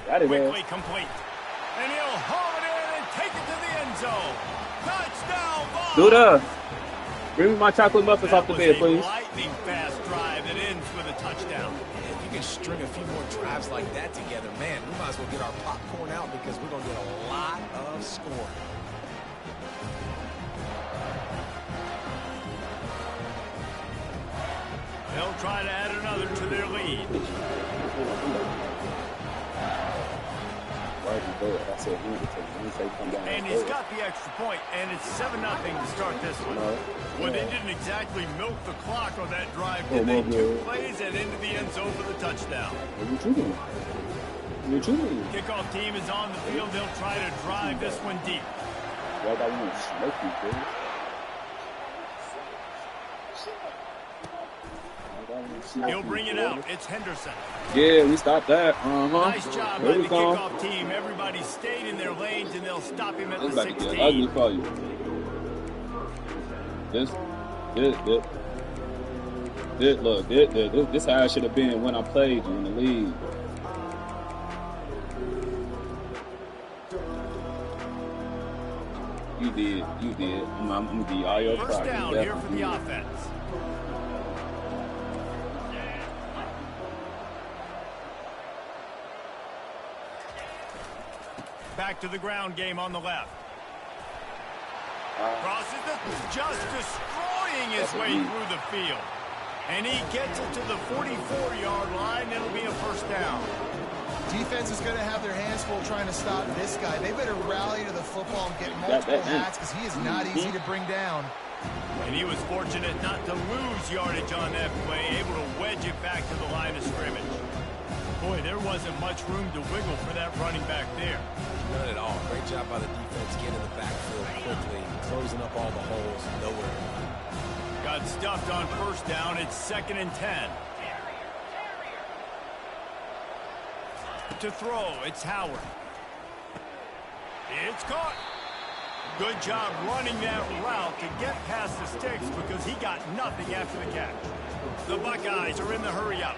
Got it, man. Quickly complete. And he'll haul it in and take it to the end zone. Touchdown, Vols. Duda, bring me my chocolate muffins off the bed, please. Lightning fast drive that ends with a touchdown. If you can string a few more drives like that together, man, we might as well get our popcorn out because we're going to get a lot of scoring. They'll try to add another to their lead. And he's got the extra point, and it's 7-0 to start this one. Well, they didn't exactly milk the clock on that drive, did they? 2 plays and into the end zone for the touchdown. Kickoff team is on the field. They'll try to drive this one deep. He'll bring it out. It's Henderson. Yeah, we stopped that. Nice job by the kickoff team. Everybody stayed in their lanes, and they'll stop him at the 16. Ugly for you. This how I should have been when I played you in the league. You did. I'm gonna give you all your first down here for the offense. Back to the ground game on the left. Crosses it, just destroying his way through the field. And he gets it to the 44-yard line. It'll be a first down. Defense is going to have their hands full trying to stop this guy. They better rally to the football and get multiple hats because he is not easy to bring down. And he was fortunate not to lose yardage on that play, able to wedge it back to the line of scrimmage. Boy, there wasn't much room to wiggle for that running back there. None at all. Great job by the defense getting in the backfield quickly, closing up all the holes. Nowhere. Got stuffed on first down. It's 2nd and 10. To throw, it's Howard. It's caught. Good job running that route to get past the sticks because he got nothing after the catch. The Buckeyes are in the hurry-up.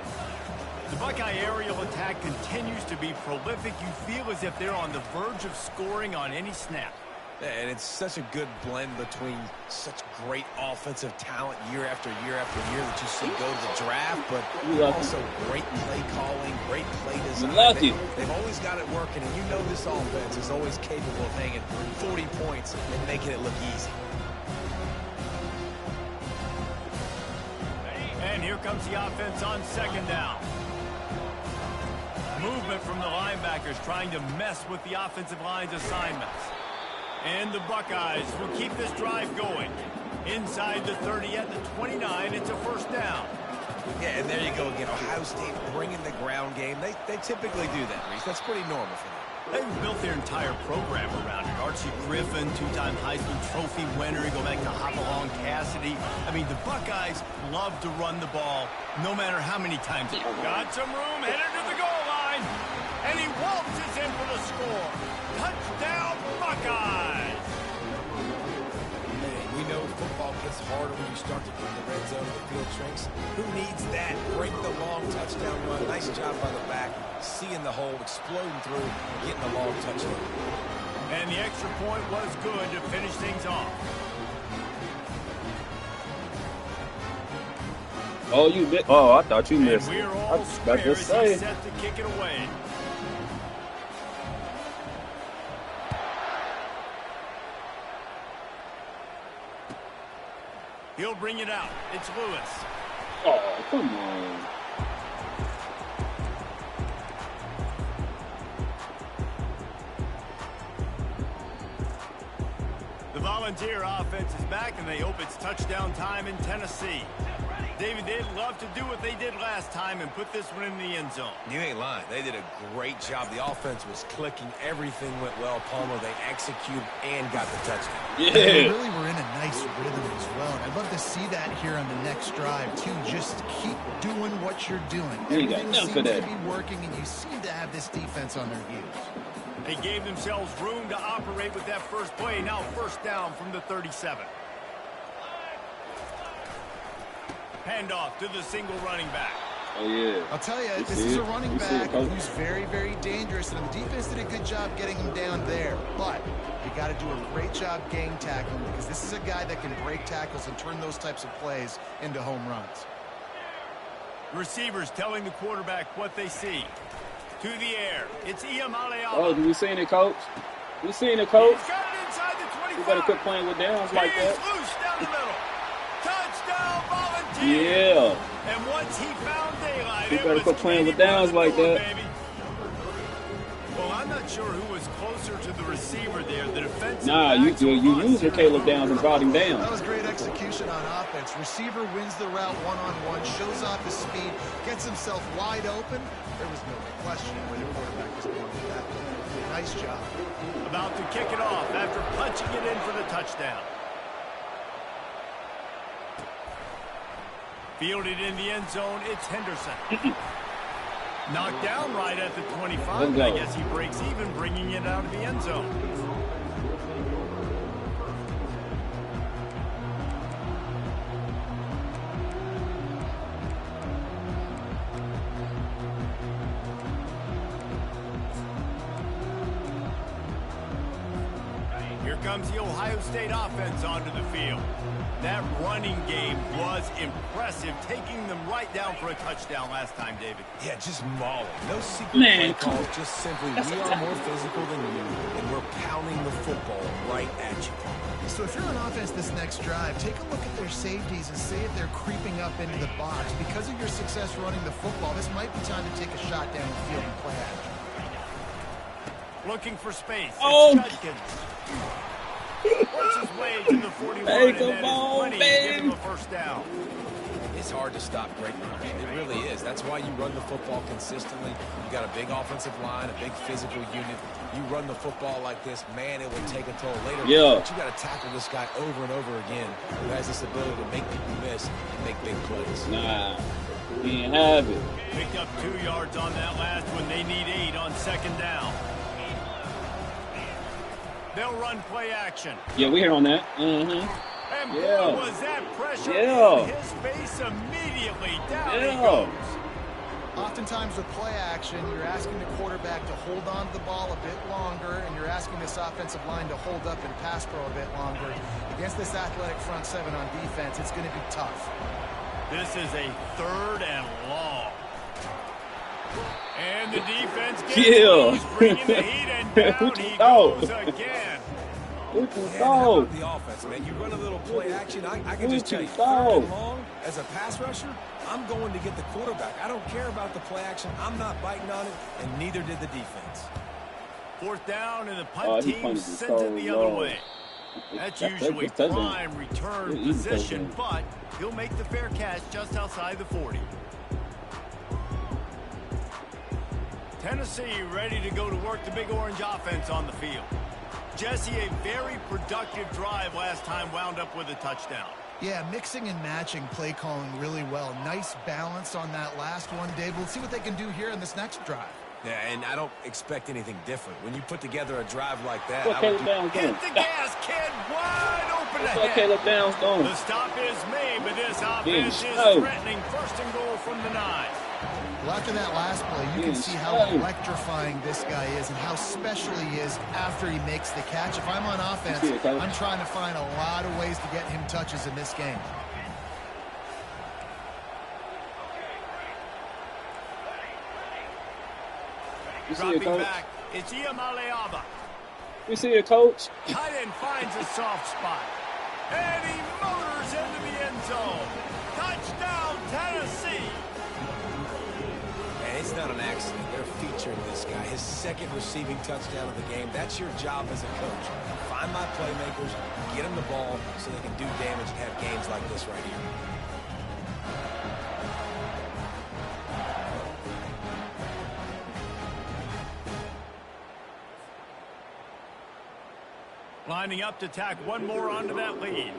The Buckeye aerial attack continues to be prolific. You feel as if they're on the verge of scoring on any snap. And it's such a good blend between such great offensive talent year after year after year that you see go to the draft, but also great play calling, great play design. They've always got it working, and you know this offense is always capable of hanging 40 points and making it look easy. And here comes the offense on 2nd down. Movement from the linebackers trying to mess with the offensive line's assignments. And the Buckeyes will keep this drive going. Inside the 30 at the 29, it's a first down. Yeah, and there you go again. Ohio State bringing the ground game. They typically do that, Reese. That's pretty normal for them. They've built their entire program around it. Archie Griffin, 2-time Heisman Trophy winner. You go back to Hopalong Cassidy. I mean, the Buckeyes love to run the ball, no matter how many times. Got some room, headed to the goal line. And he waltzes in for the score. Touchdown, Buckeyes! Hey, we know football gets harder when you start to get in the red zone and the field shrinks. Who needs that? Break the long touchdown run. Nice job by the back. Seeing the hole, exploding through, getting the long touchdown. And the extra point was good to finish things off. Oh, you missed. Oh, I thought you missed. We're I all was about to square as say. he's set to kick it away. He'll bring it out. It's Lewis. Oh, come on. The Volunteer offense is back, and they hope it's touchdown time in Tennessee. David, they'd love to do what they did last time and put this one in the end zone. You ain't lying. They did a great job. The offense was clicking. Everything went well. Palmer, they executed and got the touchdown. Yeah. They really were in a nice rhythm as well. And I'd love to see that here on the next drive, too. Just keep doing what you're doing. Everything seems to be working, and you seem to have this defense on their heels. They gave themselves room to operate with that first play. Now first down from the 37. Handoff to the single running back. Oh, yeah. I'll tell you, this is a running back who's very, very dangerous, and the defense did a good job getting him down there. But you got to do a great job game tackling because this is a guy that can break tackles and turn those types of plays into home runs. Receivers telling the quarterback what they see. To the air. It's Iamaleava. Oh, we seen it, coach? We seen it, coach? He's got it inside the 25. You better quit playing with downs like that. He's loose down the middle. Touchdown, Volunteers. Yeah. And once he found daylight, You better quit playing with downs like that. Baby. Well, I'm not sure who was closer to the receiver there. The defensive you used your Caleb Downs and brought him down. That was great execution on offense. Receiver wins the route one-on-one, shows off his speed, gets himself wide open. There was no question where the quarterback was going with that. Nice job. About to kick it off after punching it in for the touchdown. Fielded in the end zone, it's Henderson. Knocked down right at the 25, but I guess he breaks even, bringing it out of the end zone. Here comes the Ohio State offense onto the field. That running game was impressive, taking them right down for a touchdown last time, David. Yeah, just mauling. No secret play calls, just simply we are more physical than you, and we're pounding the football right at you. So if you're on offense this next drive, take a look at their safeties and see if they're creeping up into the box. Because of your success running the football, this might be time to take a shot down the field and play action. Looking for space. Oh. It's Judkins. Works his way to the 41, and that is plenty to give him a first down. It's hard to stop great runners. It really is. That's why you run the football consistently. You got a big offensive line, a big physical unit. You run the football like this, man, it will take a toll later. Yeah. But you got to tackle this guy over and over again who has this ability to make people miss and make big plays. Nah, he didn't have it. Picked up 2 yards on that last one. They need 8 on second down. They'll run play action. Yeah, we hear on that. Mm-hmm. And boy, was that pressure in his face immediately. Down he goes. Oftentimes with play action, you're asking the quarterback to hold on to the ball a bit longer, and you're asking this offensive line to hold up and pass pro a bit longer. Against this athletic front seven on defense, it's going to be tough. This is a 3rd and long. And the defense gets he's bringing the heat, and down he goes again. The offense, man. You run a little play action. I can just tell you, 3rd and long, as a pass rusher, I'm going to get the quarterback. I don't care about the play action. I'm not biting on it, and neither did the defense. 4th down, and the punt team sends it the other way. That's usually prime return position, but he'll make the fair catch just outside the 40. Tennessee ready to go to work the Big Orange offense on the field. Jesse, a very productive drive last time, wound up with a touchdown. Yeah, mixing and matching play calling really well. Nice balance on that last one, Dave. We'll see what they can do here in this next drive. Yeah, and I don't expect anything different. When you put together a drive like that, Caleb Downs hit the gas, kid, wide open ahead. Caleb Downs going. The stop is made, but this offense is threatening 1st and goal from the 9. Well, after that last play, you can see how electrifying this guy is and how special he is after he makes the catch. If I'm on offense, I'm trying to find a lot of ways to get him touches in this game. Dropping back, it's Iamaleava. We see it, coach. Tight end finds a soft spot. And he motors into the end zone. Touchdown, Tennessee. And it's not an accident. They're featuring this guy. His 2nd receiving touchdown of the game. That's your job as a coach. Find my playmakers, get them the ball so they can do damage and have games like this right here. Lining up to tack one more onto that lead.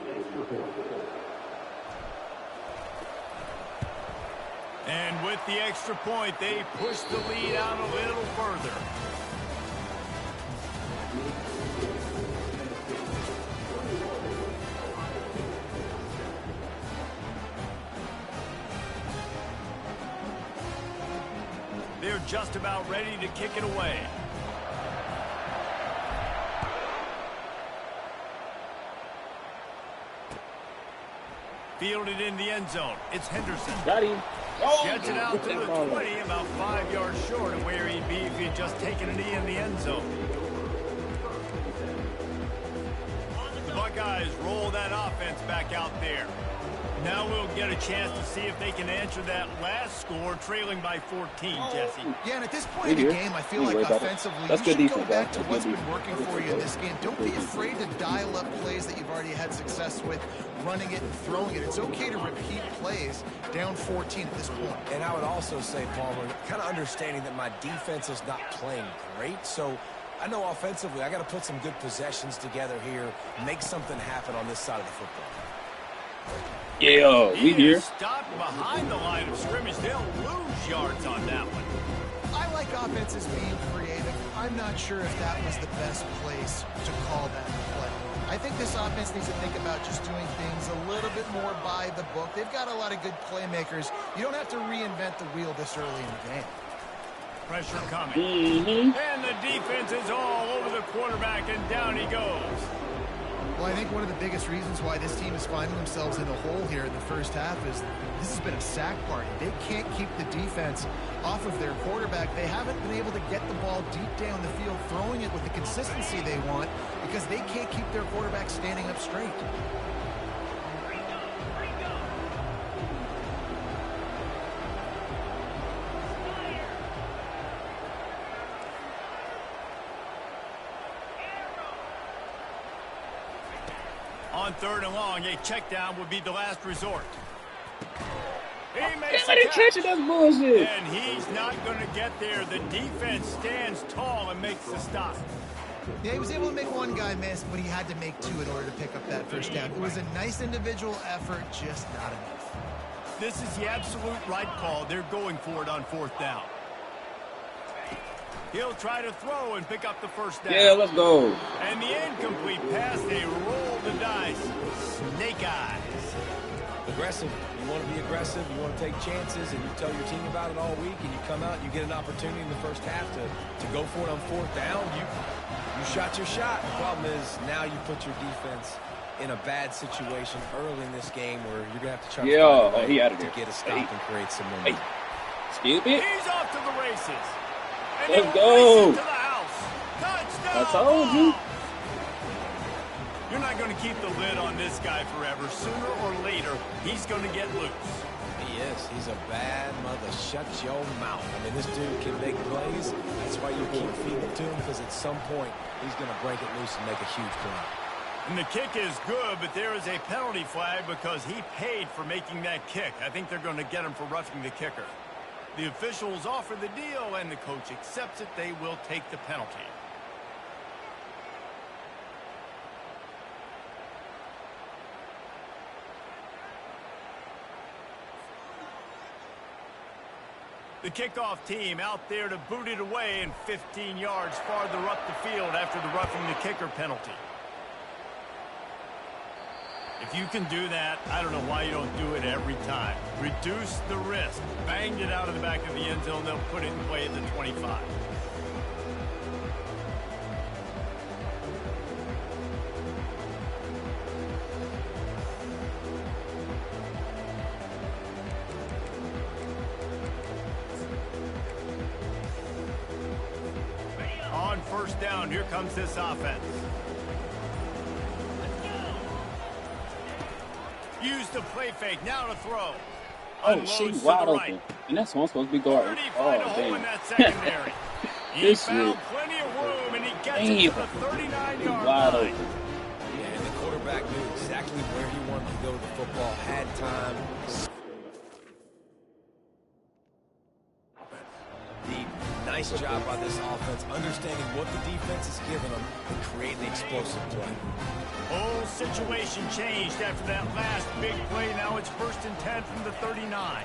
And with the extra point, they push the lead out a little further. They're just about ready to kick it away. Fielded in the end zone. It's Henderson. Got him. Gets it out to the 20, about 5 yards short of where he'd be if he'd just taken a knee in the end zone. The Buckeyes roll that offense back out there. Now we'll get a chance to see if they can answer that last score, trailing by 14, Jesse. Yeah, and at this point in the game, I feel like offensively, you should go back to what's been working for you in this game. Don't be afraid to dial up plays that you've already had success with, running it and throwing it. It's okay to repeat plays down 14 at this point. And I would also say, Palmer, kind of understanding that my defense is not playing great, so I know offensively I got to put some good possessions together here, make something happen on this side of the football. Yeah, we here. Stopped behind the line of scrimmage. They'll lose yards on that one. I like offenses being creative. I'm not sure if that was the best place to call that play. I think this offense needs to think about just doing things a little bit more by the book. They've got a lot of good playmakers. You don't have to reinvent the wheel this early in the game. Pressure coming. And the defense is all over the quarterback, and down he goes. Well, I think one of the biggest reasons why this team is finding themselves in a hole here in the first half is this has been a sack party. They can't keep the defense off of their quarterback. They haven't been able to get the ball deep down the field, throwing it with the consistency they want because they can't keep their quarterback standing up straight. On 3rd and long, a check down would be the last resort. He makes Let it catch it, that's bullshit. And he's not going to get there. The defense stands tall and makes the stop. Yeah, he was able to make one guy miss, but he had to make two in order to pick up that first down. It was a nice individual effort, just not enough. This is the absolute right call. They're going for it on 4th down. He'll try to throw and pick up the first down. Yeah, let's go. And the incomplete pass, they roll the dice. Snake eyes. Aggressive. You want to be aggressive. You want to take chances, and you tell your team about it all week, and you come out and you get an opportunity in the first half to go for it on 4th down. You shot your shot. The problem is now you put your defense in a bad situation early in this game where you're going to have to try to get a stop and create some momentum. Excuse me. He's off to the races. Let's go. To the house. Touchdown. I told you. You're not going to keep the lid on this guy forever. Sooner or later, he's going to get loose. He is. He's a bad mother. Shut your mouth. I mean, this dude can make plays. That's why you keep feeding it to him, because at some point, he's going to break it loose and make a huge play. And the kick is good, but there is a penalty flag because he paid for making that kick. I think they're going to get him for roughing the kicker. The officials offer the deal, and the coach accepts it. They will take the penalty. The kickoff team out there to boot it away and 15 yards farther up the field after the roughing the kicker penalty. If you can do that, I don't know why you don't do it every time. Reduce the risk. Banged it out of the back of the end zone. They'll put it in play at the 25. On 1st down, here comes this offense. Use the play fake, now to throw. Oh, she's wide open. And that's one supposed to be guarded. Oh, damn. That secondary. He found plenty of room, and he gets it to the 39-yard line. Open. Yeah, and the quarterback knew exactly where he wanted to go with the football, had time. Nice job by this offense, understanding what the defense is giving them and creating the explosive play. Whole situation changed after that last big play. Now it's 1st and 10 from the 39.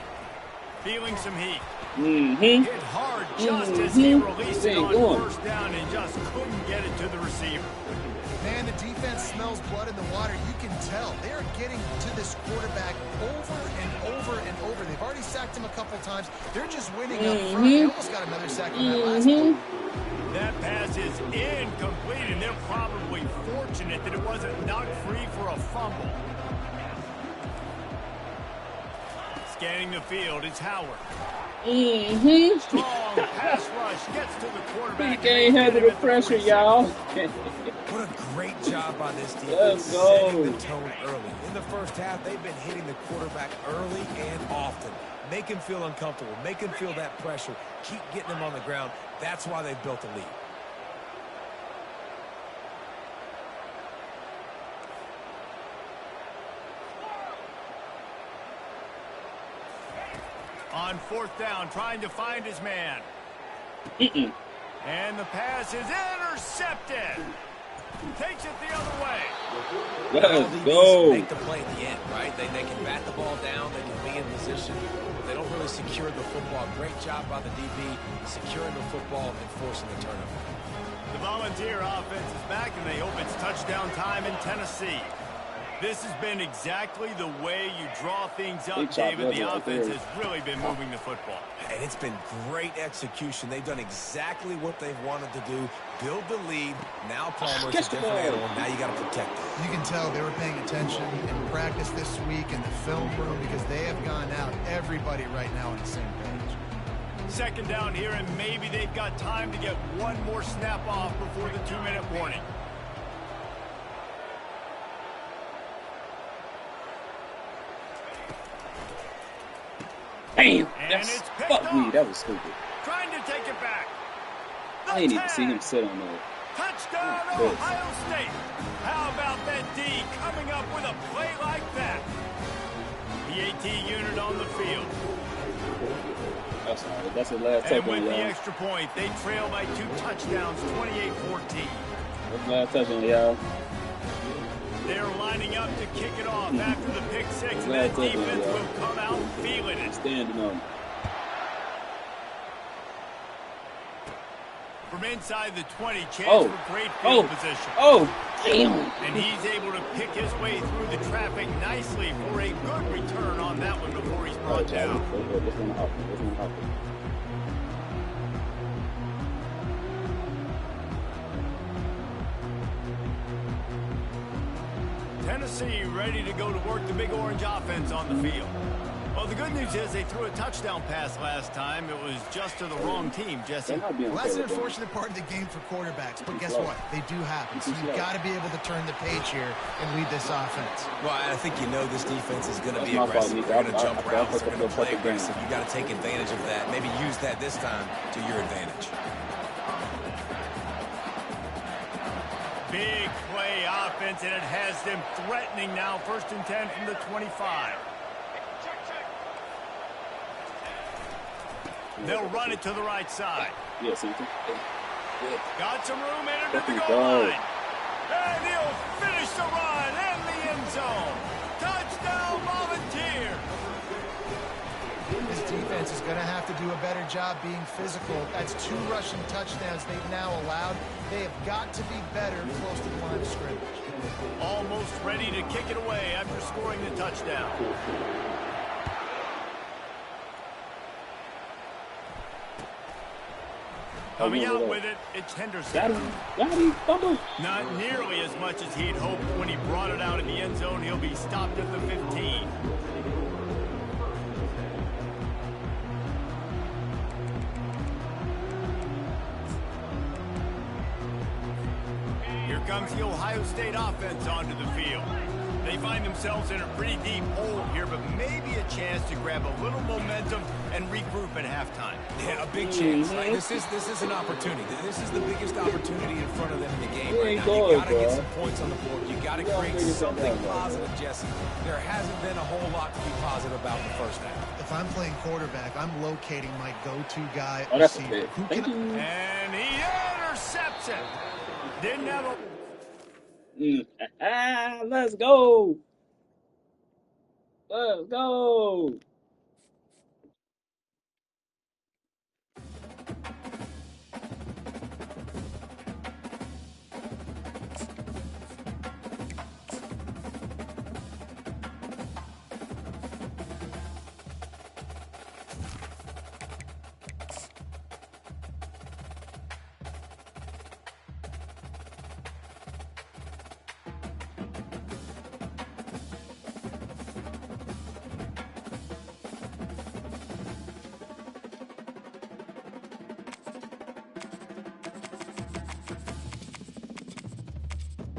Feeling some heat. Mm-hmm. Hit hard just as he released it on first down and just couldn't get it to the receiver. Man, the defense smells blood in the water. You can tell. They are getting to this quarterback over and over and over. They've already sacked him a couple times. They're just winning up front. They almost got another sack on that last play. That pass is incomplete, and they're probably fortunate that it wasn't knocked free for a fumble. Scanning the field, it's Howard. Strong pass rush gets to the quarterback. He can't handle the pressure, y'all. What a great job by this defense. Let's go. Setting the tone early. In the first half, they've been hitting the quarterback early and often. Make him feel uncomfortable. Make him feel that pressure. Keep getting him on the ground. That's why they've built a lead. On fourth down, trying to find his man. And the pass is intercepted. Takes it the other way. Let's go. Make the play at the end, right? They can bat the ball down. They can be in position. They don't really secure the football. Great job by the DB securing the football and forcing the turnover. The Volunteer offense is back, and they hope it's touchdown time in Tennessee. This has been exactly the way you draw things up, David. The offense has really been moving the football. And it's been great execution. They've done exactly what they've wanted to do. Build the lead. Now Palmer's a different animal. Now you got to protect it. You can tell they were paying attention in practice this week in the film room because they have gone out, everybody right now on the same page. Second down here, and maybe they've got time to get one more snap off before the 2-minute warning. Damn, fuck me, that was stupid. Trying to take it back. I didn't even see him sit on that. Touchdown, Ohio State. How about that D coming up with a play like that? The AT unit on the field. That's the last touchdown, And with the extra point, they trail by 2 touchdowns, 28-14. That's the last touchdown, y'all. They're lining up to kick it off after the pick six, and that defense will come out feeling it. Standing on. From inside the 20, chance for great field position. Damn. And he's able to pick his way through the traffic nicely for a good return on that one before he's brought down. Tennessee ready to go to work the Big Orange offense on the field. Well, the good news is they threw a touchdown pass last time. It was just to the wrong team, Jesse. Well, that's an unfortunate part of the game for quarterbacks, but guess what? They do happen. So you've got to be able to turn the page here and lead this offense. Well, I think you know this defense is going to be aggressive. They're going to jump routes. They're going to play aggressive. You've got to take advantage of that. Maybe use that this time to your advantage. Big play offense, and it has them threatening now. 1st and 10 from the 25. They'll run it to the right side. Yes, got some room in into the goal line. And he'll finish the run in the end zone. Touchdown, Volunteer. This defense is going to have to do a better job being physical. That's 2 rushing touchdowns they've now allowed. They have got to be better close to the line of scrimmage. Almost ready to kick it away after scoring the touchdown. Coming out with it, it's Henderson. Not nearly as much as he'd hoped when he brought it out in the end zone. He'll be stopped at the 15. Here comes the Ohio State offense onto the field. They find themselves in a pretty deep hole here, but maybe a chance to grab a little momentum and regroup at halftime. Yeah, a big chance. Right? This is an opportunity. This is the biggest opportunity in front of them in the game right now. You got to get some points on the board. You got to create something positive, Jesse. There hasn't been a whole lot to be positive about in the first half. If I'm playing quarterback, I'm locating my go-to guy. Receiver. And he intercepts it. Didn't have a... Let's go. Let's go.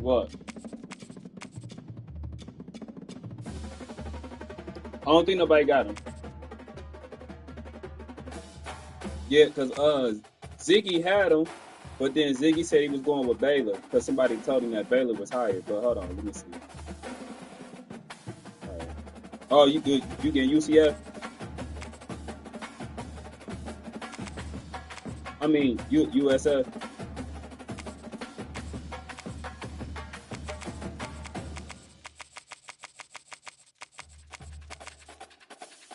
What? I don't think nobody got him. Yeah, because Ziggy had him, but then Ziggy said he was going with Baylor because somebody told him that Baylor was hired. But hold on, let me see. All right. Oh, you good? You getting UCF? I mean, USF.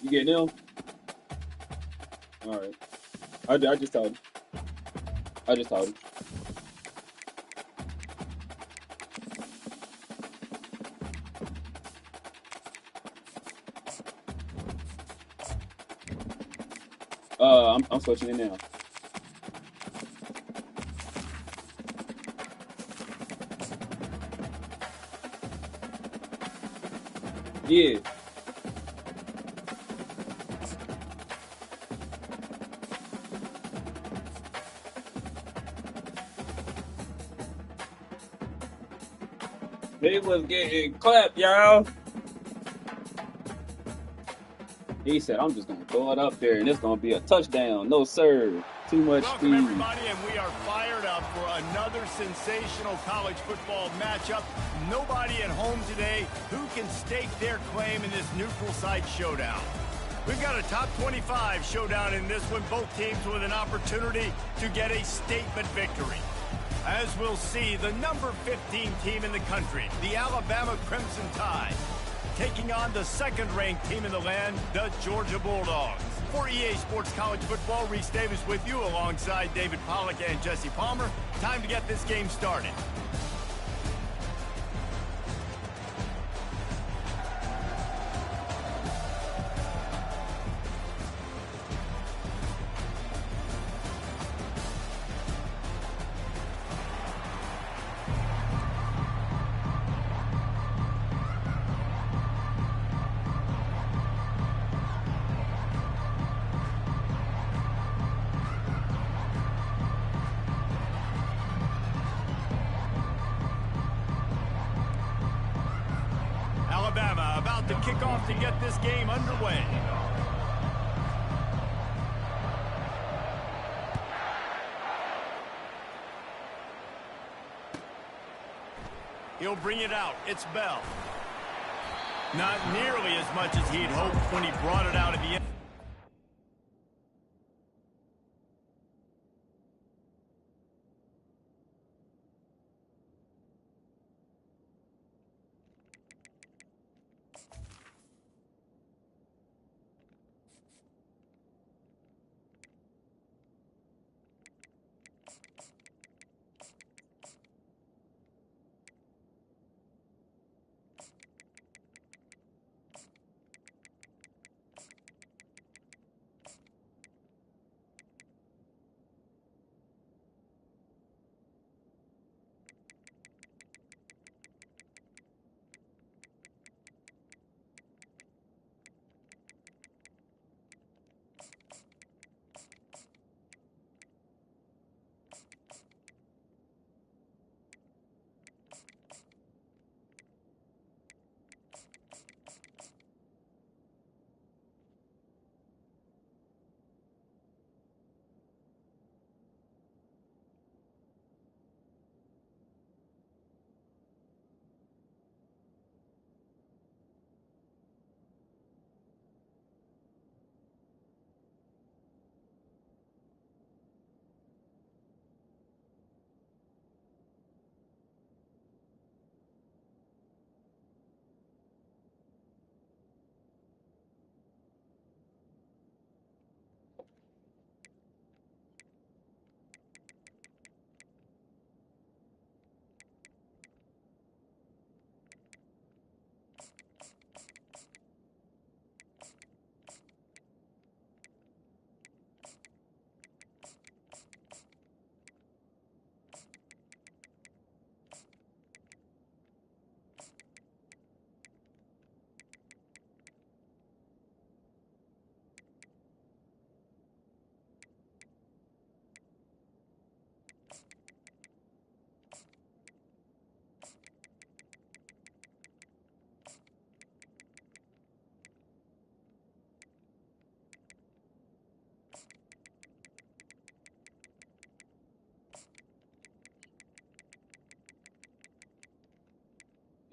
You getting them? All right. I just told him. I just told him. I'm switching it now. Yeah. They was getting clapped, y'all. He said, I'm just going to throw it up there, and it's going to be a touchdown. No, sir. Too much Welcome, speed. everybody, and we are fired up for another sensational college football matchup. Nobody at home today who can stake their claim in this neutral site showdown. We've got a top 25 showdown in this one, both teams with an opportunity to get a statement victory. As we'll see, the number 15 team in the country, the Alabama Crimson Tide, taking on the second-ranked team in the land, the Georgia Bulldogs. For EA Sports College Football, Reese Davis with you alongside David Pollack and Jesse Palmer. Time to get this game started. Alabama about to kick off to get this game underway. He'll bring it out. It's Bell. Not nearly as much as he'd hoped when he brought it out at the end.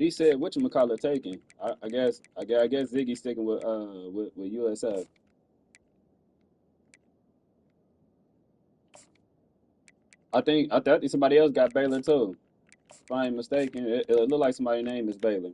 He said, "Whatchamacallit taking?" I guess Ziggy's sticking with USF. I think somebody else got Baylor too. If I ain't mistaken, it look like somebody's name is Baylor.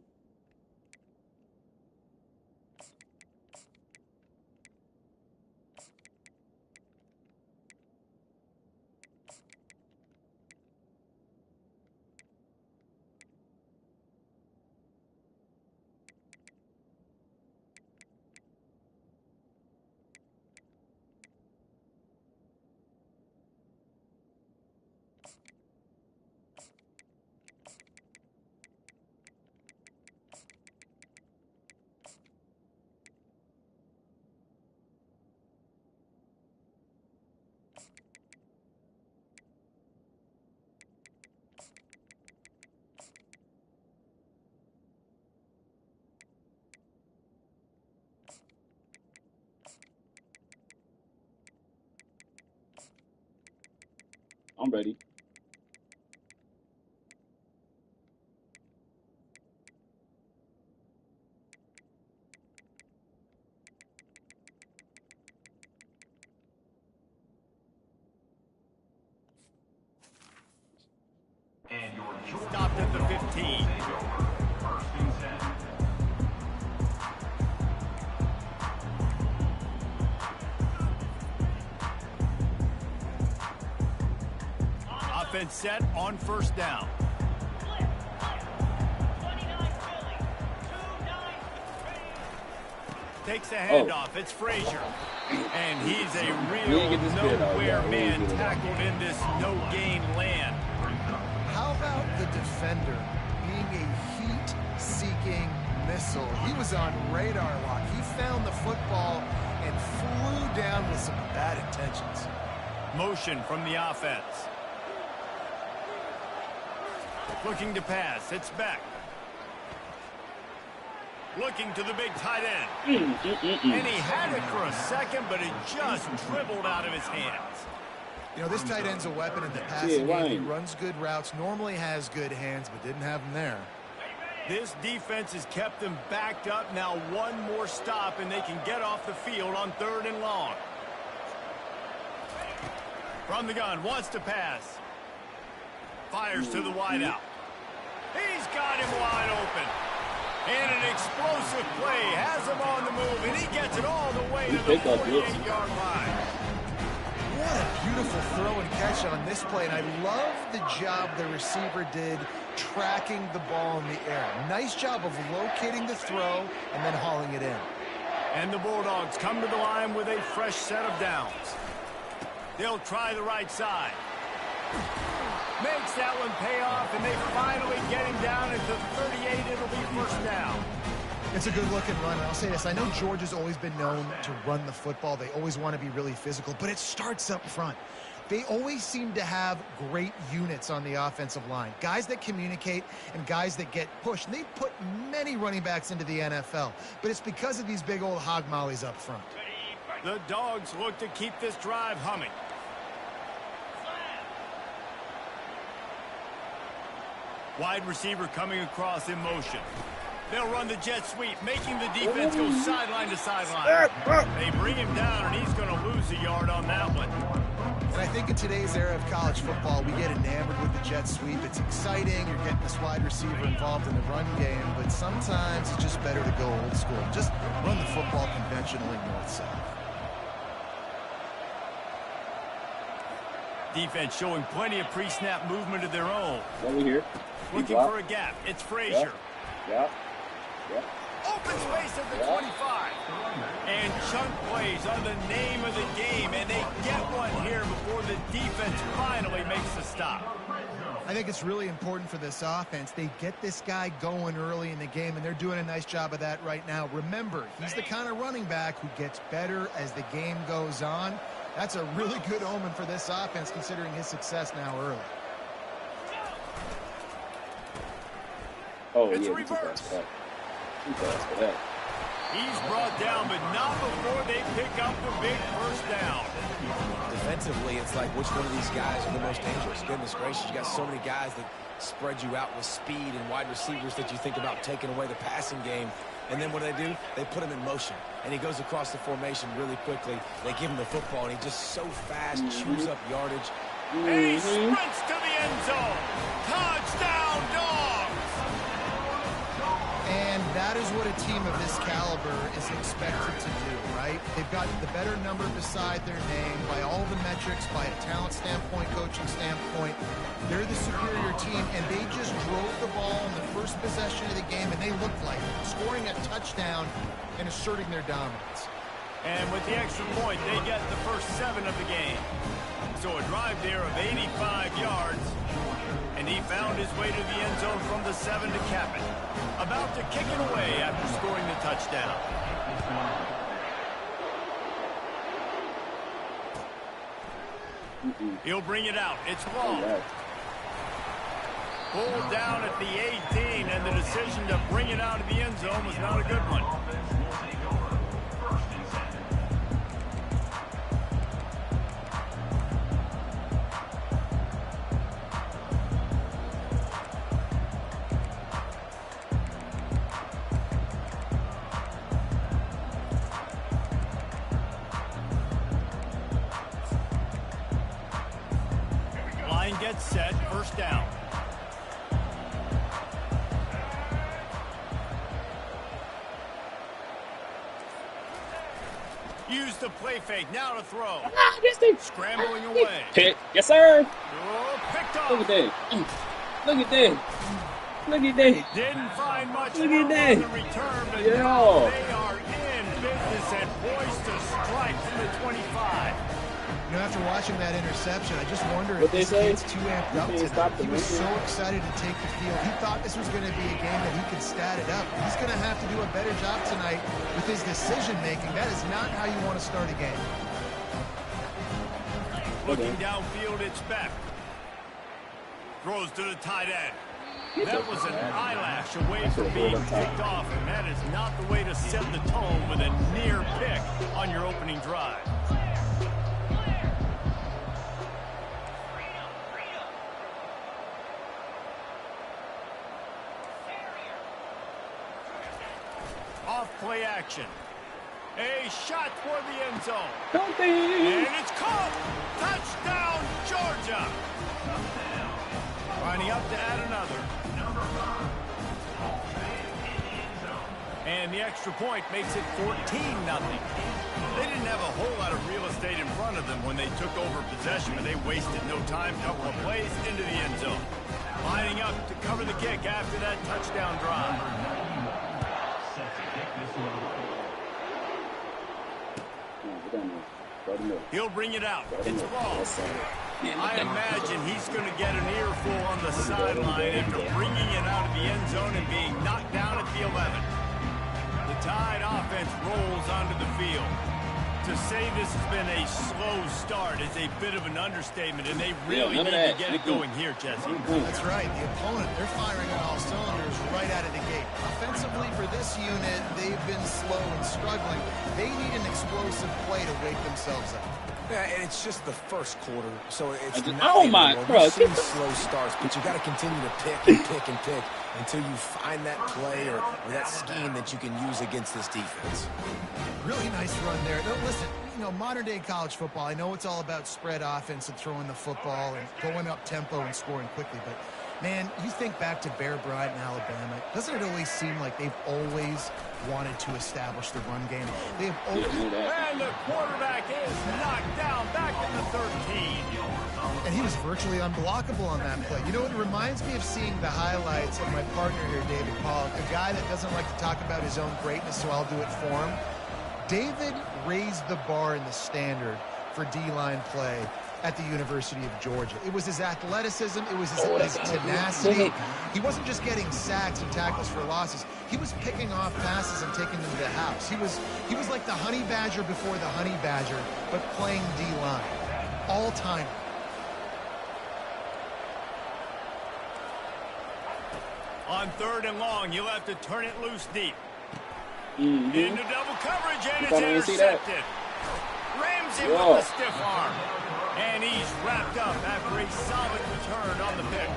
I'm ready. Stopped at the 15. Offense set on first down. Takes a handoff. It's Frazier. And he's a real nowhere man tackled in this no-gain land. How about the defender being a heat-seeking missile? He was on radar lock. He found the football and flew down with some bad intentions. Motion from the offense. Looking to pass. It's back. Looking to the big tight end. And he had it for a second, but it just dribbled out of his hands. You know, this tight end's a weapon in the passing game. He runs good routes, normally has good hands, but didn't have them there. This defense has kept them backed up. Now one more stop, and they can get off the field on 3rd and long. From the gun, wants to pass. Fires to the wideout. He's got him wide open. And an explosive play has him on the move, and he gets it all the way to the 48-yard line. What a beautiful throw and catch on this play, and I love the job the receiver did tracking the ball in the air. Nice job of locating the throw and then hauling it in. And the Bulldogs come to the line with a fresh set of downs. They'll try the right side. Makes that one pay off, and they finally get him down at the 38. It'll be first down. It's a good-looking run, and I'll say this. I know Georgia's always been known to run the football. They always want to be really physical, but it starts up front. They always seem to have great units on the offensive line. Guys that communicate and guys that get pushed. And they put many running backs into the NFL, but it's because of these big old hog mollies up front. The Dogs look to keep this drive humming. Wide receiver coming across in motion. They'll run the jet sweep, making the defense go sideline to sideline. They bring him down, and he's going to lose a yard on that one. And I think in today's era of college football, we get enamored with the jet sweep. It's exciting. You're getting this wide receiver involved in the run game, but sometimes it's just better to go old school. Just run the football conventionally north-south. Defense showing plenty of pre-snap movement of their own. Over here. Looking for a gap. It's Frazier. Yeah. Open space at the 25. And chunk plays are the name of the game, and they get one here before the defense finally makes the stop. I think it's really important for this offense. They get this guy going early in the game, and they're doing a nice job of that right now. Remember, he's the kind of running back who gets better as the game goes on. That's a really good omen for this offense, considering his success now early. Oh, it's yeah, reverse. Too fast for that. He's brought down, but not before they pick up the big first down. Defensively, it's like which one of these guys are the most dangerous? Goodness gracious, you got so many guys that spread you out with speed and wide receivers that you think about taking away the passing game. And then what do? They put him in motion. And he goes across the formation really quickly. They give him the football, and he just so fast, chews up yardage. And he sprints to the end zone. Touchdown, Dogs! And that is what a team of this caliber is expected to do, right? They've got the better number beside their name by all the metrics, by a talent standpoint, coaching standpoint. They're the superior team, and they just drove the ball in the first possession of the game, and they looked like it, scoring a touchdown and asserting their dominance. And with the extra point, they get the first 7 of the game. So a drive there of 85 yards. And he found his way to the end zone from the 7 to cap it. About to kick it away after scoring the touchdown. He'll bring it out. It's long. Pulled down at the 18, and the decision to bring it out of the end zone was not a good one. Gets set, first down. Use the play fake, now to throw. Scrambling away. Pick. Yes, sir. Oh, picked off. Look at that. Look at that. Look at that. Didn't find much Look at that. on the return, but now they are in business and poised to strike from the 25. You know, after watching that interception, I just wonder if this kid's too amped up tonight. He was so excited to take the field. He thought this was going to be a game that he could stat it up. He's going to have to do a better job tonight with his decision-making. That is not how you want to start a game. Looking downfield, it's Beck. Throws to the tight end. That was an eyelash away from being picked off, and that is not the way to set the tone with a near pick on your opening drive. Off-play action. A shot toward the end zone. And it's caught. Touchdown, Georgia. Lining up to add another. And the extra point makes it 14-0. They didn't have a whole lot of real estate in front of them when they took over possession, but they wasted no time. Couple of plays into the end zone. Lining up to cover the kick after that touchdown drive. He'll bring it out. It's long. I imagine he's going to get an earful on the sideline after bringing it out of the end zone and being knocked down at the 11. The Tide offense rolls onto the field. To say this has been a slow start is a bit of an understatement, and they really need to get it going here, Jesse. That's right. The opponent, they're firing on all cylinders right out of the gate. Offensively, for this unit, they've been slow and struggling. They need an explosive play to wake themselves up. Yeah, and it's just the first quarter, so it's not bro, you've seen slow starts, but you got to continue to pick and pick and pick until you find that play or that scheme that you can use against this defense. Really nice run there. Now, listen, you know, modern-day college football, I know it's all about spread offense and throwing the football and going up tempo and scoring quickly, but, man, you think back to Bear Bryant in Alabama, doesn't it always seem like they've always wanted to establish the run game? They have always... And the quarterback is knocked down back in the 13. And he was virtually unblockable on that play. You know, it reminds me of seeing the highlights of my partner here, David Pollock, a guy that doesn't like to talk about his own greatness, so I'll do it for him. David raised the bar in the standard for D-line play at the University of Georgia. It was his athleticism. It was his tenacity. He wasn't just getting sacks and tackles for losses. He was picking off passes and taking them to the house. He was like the honey badger before the honey badger, but playing D-line. All-time. On 3rd and long, you'll have to turn it loose deep. Into double coverage, and it's intercepted. Ramsey with the stiff arm. And he's wrapped up after a solid return on the pick.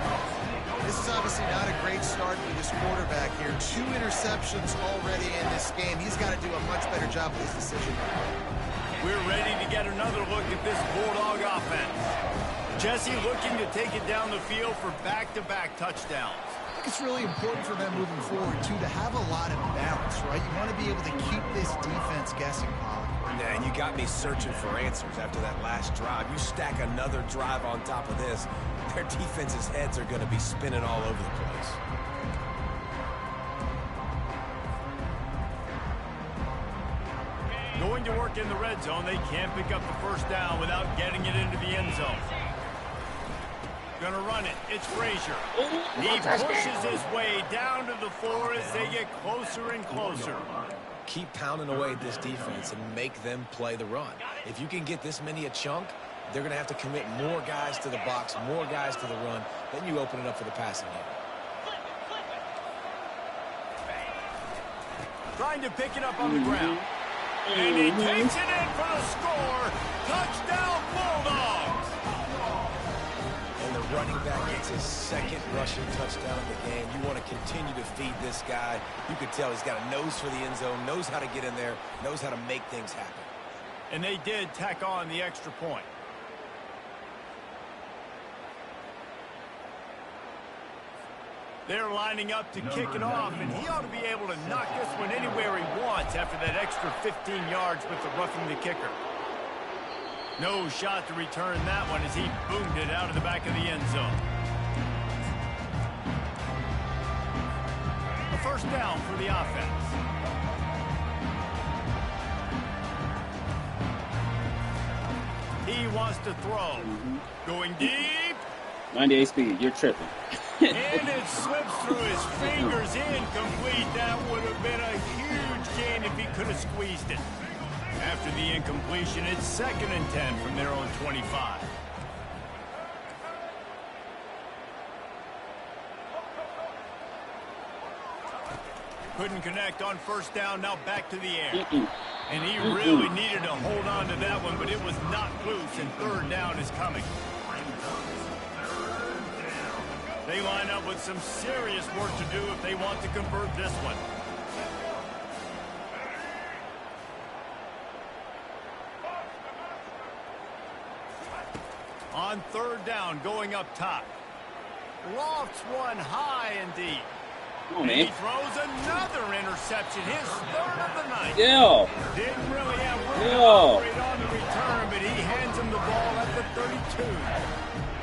This is obviously not a great start for this quarterback here. 2 interceptions already in this game. He's got to do a much better job with his decision. We're ready to get another look at this Bulldog offense. Jesse looking to take it down the field for back-to-back touchdowns. I think it's really important for them moving forward, too, to have a lot of balance, right? You want to be able to keep this defense guessing, Pollock. Yeah, and you got me searching for answers after that last drive. You stack another drive on top of this, their defense's heads are going to be spinning all over the place. Going to work in the red zone, they can't pick up the first down without getting it into the end zone. Gonna run it. It's Frazier. He pushes his way down to the 4 as they get closer and closer. Keep pounding away at this defense and make them play the run. If you can get this many a chunk, they're going to have to commit more guys to the box, more guys to the run. Then you open it up for the passing game. Trying to pick it up on the ground. And he takes it in for the score. Touchdown, Bulldogs. And the running back gets his second rushing touchdown of the game. You want to continue to feed this guy. You could tell he's got a nose for the end zone, knows how to get in there, knows how to make things happen. And they did tack on the extra point. They're lining up to kick it off, and he ought to be able to knock this one anywhere he wants after that extra 15 yards with the roughing the kicker. No shot to return that one as he boomed it out of the back of the end zone. A first down for the offense. He wants to throw. Going deep. 98 speed. You're tripping. And it slips through his fingers, incomplete. That would have been a huge gain if he could have squeezed it. After the incompletion, it's 2nd and 10 from their own 25. Couldn't connect on first down, now back to the air. And he really needed to hold on to that one, but it was not loose, and 3rd down is coming. They line up with some serious work to do if they want to convert this one. On 3rd down, going up top. Lofts one high and deep. Oh, man. He throws another interception, his 3rd of the night. Yeah. Didn't really have room to operate on the return, but he hands him the ball at the 32.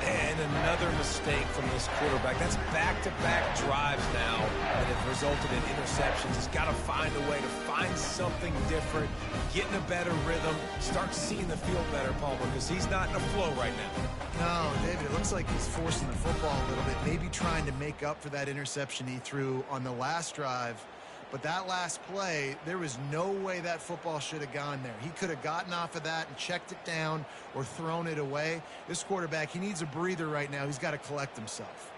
And another mistake from this quarterback. That's back-to-back drives now that have resulted in interceptions. He's got to find a way to find something different, get in a better rhythm, start seeing the field better, Palmer, because he's not in a flow right now. No, David, it looks like he's forcing the football a little bit, maybe trying to make up for that interception he threw on the last drive. But that last play, there was no way that football should have gone there. He could have gotten off of that and checked it down or thrown it away. This quarterback, he needs a breather right now. He's got to collect himself.